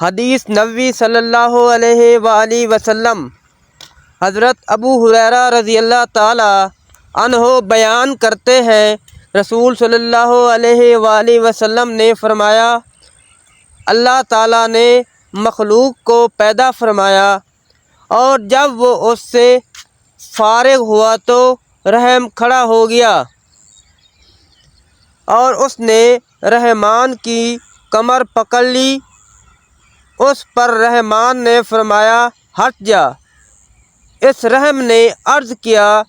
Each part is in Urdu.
حدیث نبوی صلی اللہ علیہ وآلہ وسلم۔ حضرت ابو ہریرہ رضی اللہ تعالی عنہ بیان کرتے ہیں، رسول صلی اللہ علیہ وآلہ وسلم نے فرمایا، اللہ تعالیٰ نے مخلوق کو پیدا فرمایا اور جب وہ اس سے فارغ ہوا تو رحم کھڑا ہو گیا اور اس نے رحمان کی کمر پکڑ لی۔ اس پر رحمان نے فرمایا، ہٹ جا۔ اس رحم نے عرض کیا،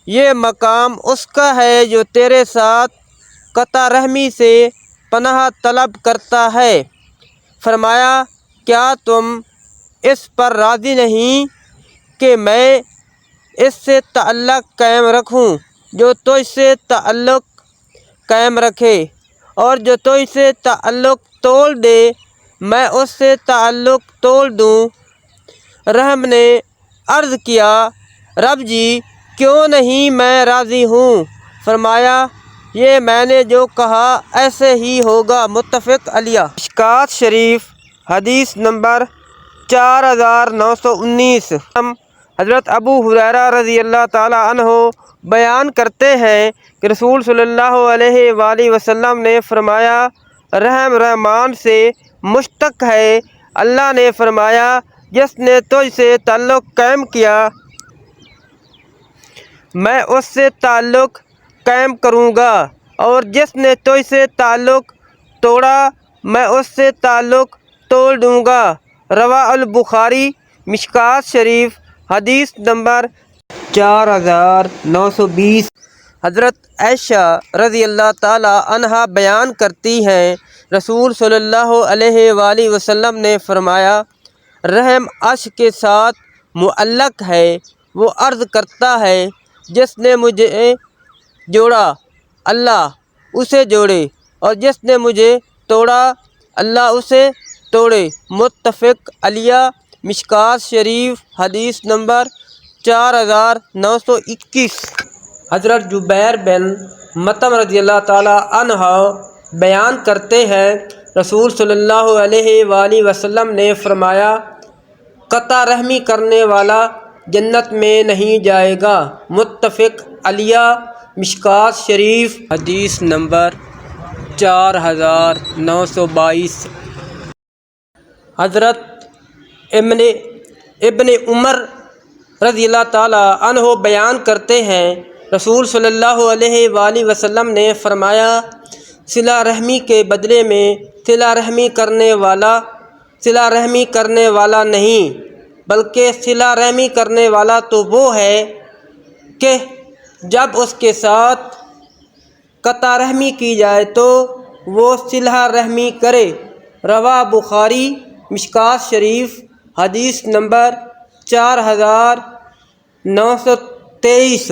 یہ مقام اس کا ہے جو تیرے ساتھ قطع رحمی سے پناہ طلب کرتا ہے۔ فرمایا، کیا تم اس پر راضی نہیں کہ میں اس سے تعلق قائم رکھوں جو تجھ سے تعلق قائم رکھے، اور جو تجھ سے تعلق توڑ دے میں اس سے تعلق توڑ دوں۔ رحم نے عرض کیا، رب جی کیوں نہیں، میں راضی ہوں۔ فرمایا، یہ میں نے جو کہا ایسے ہی ہوگا، متفق علیہ۔ مشکوٰۃ شریف حدیث نمبر 4919۔ حضرت ابو ہریرہ رضی اللہ تعالی عنہ بیان کرتے ہیں کہ رسول صلی اللہ علیہ وآلہ وسلم نے فرمایا، رحم رحمان سے مشتق ہے۔ اللہ نے فرمایا، جس نے تجھ سے تعلق قائم کیا میں اس سے تعلق قائم کروں گا، اور جس نے تجھ سے تعلق توڑا میں اس سے تعلق توڑ دوں گا۔ رواہ البخاری۔ مشکوٰۃ شریف حدیث نمبر 4920۔ حضرت عائشہ رضی اللہ تعالی عنہا بیان کرتی ہیں، رسول صلی اللہ علیہ وآلہ وسلم نے فرمایا، رحم عرش کے ساتھ معلق ہے۔ وہ عرض کرتا ہے، جس نے مجھے جوڑا اللہ اسے جوڑے، اور جس نے مجھے توڑا اللہ اسے توڑے، متفق علیہ۔ مشکوٰۃ شریف حدیث نمبر 4921۔ حضرت جبیر بن مطعم رضی اللہ تعالی عنہ بیان کرتے ہیں، رسول صلی اللہ علیہ وآلہ وسلم نے فرمایا، قطع رحمی کرنے والا جنت میں نہیں جائے گا، متفق علیہ۔ مشکوٰۃ شریف حدیث نمبر 4922۔ حضرت ابن عمر رضی اللہ تعالی عنہ بیان کرتے ہیں، رسول صلی اللہ علیہ وآلہ وسلم نے فرمایا، صلہ رحمی کے بدلے میں صلہ رحمی کرنے والا نہیں، بلکہ صلہ رحمی کرنے والا تو وہ ہے کہ جب اس کے ساتھ قطع رحمی کی جائے تو وہ صلہ رحمی کرے۔ رواہ بخاری۔ مشکوٰۃ شریف حدیث نمبر 4923۔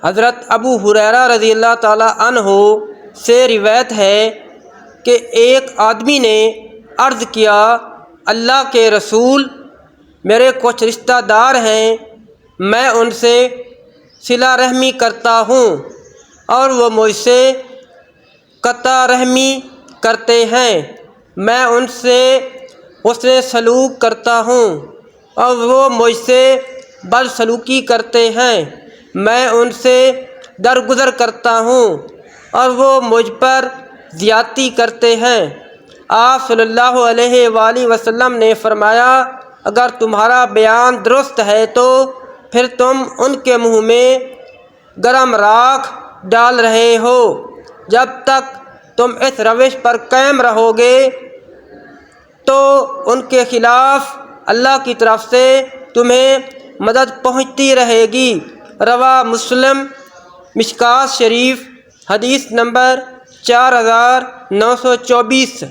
حضرت ابو ہریرہ رضی اللہ تعالی عنہ سے روایت ہے کہ ایک آدمی نے عرض کیا، اللہ کے رسول، میرے کچھ رشتہ دار ہیں، میں ان سے صلہ رحمی کرتا ہوں اور وہ مجھ سے قطع رحمی کرتے ہیں۔ میں ان سے حسن سلوک کرتا ہوں اور وہ مجھ سے بدسلوکی کرتے ہیں۔ میں ان سے درگزر کرتا ہوں اور وہ مجھ پر زیادتی کرتے ہیں۔ آپ صلی اللہ علیہ وآلہ وسلم نے فرمایا، اگر تمہارا بیان درست ہے تو پھر تم ان کے منہ میں گرم راکھ ڈال رہے ہو۔ جب تک تم اس روش پر قائم رہو گے تو ان کے خلاف اللہ کی طرف سے تمہیں مدد پہنچتی رہے گی۔ رواہ مسلم۔ مشکوٰۃ شریف حدیث نمبر 4924۔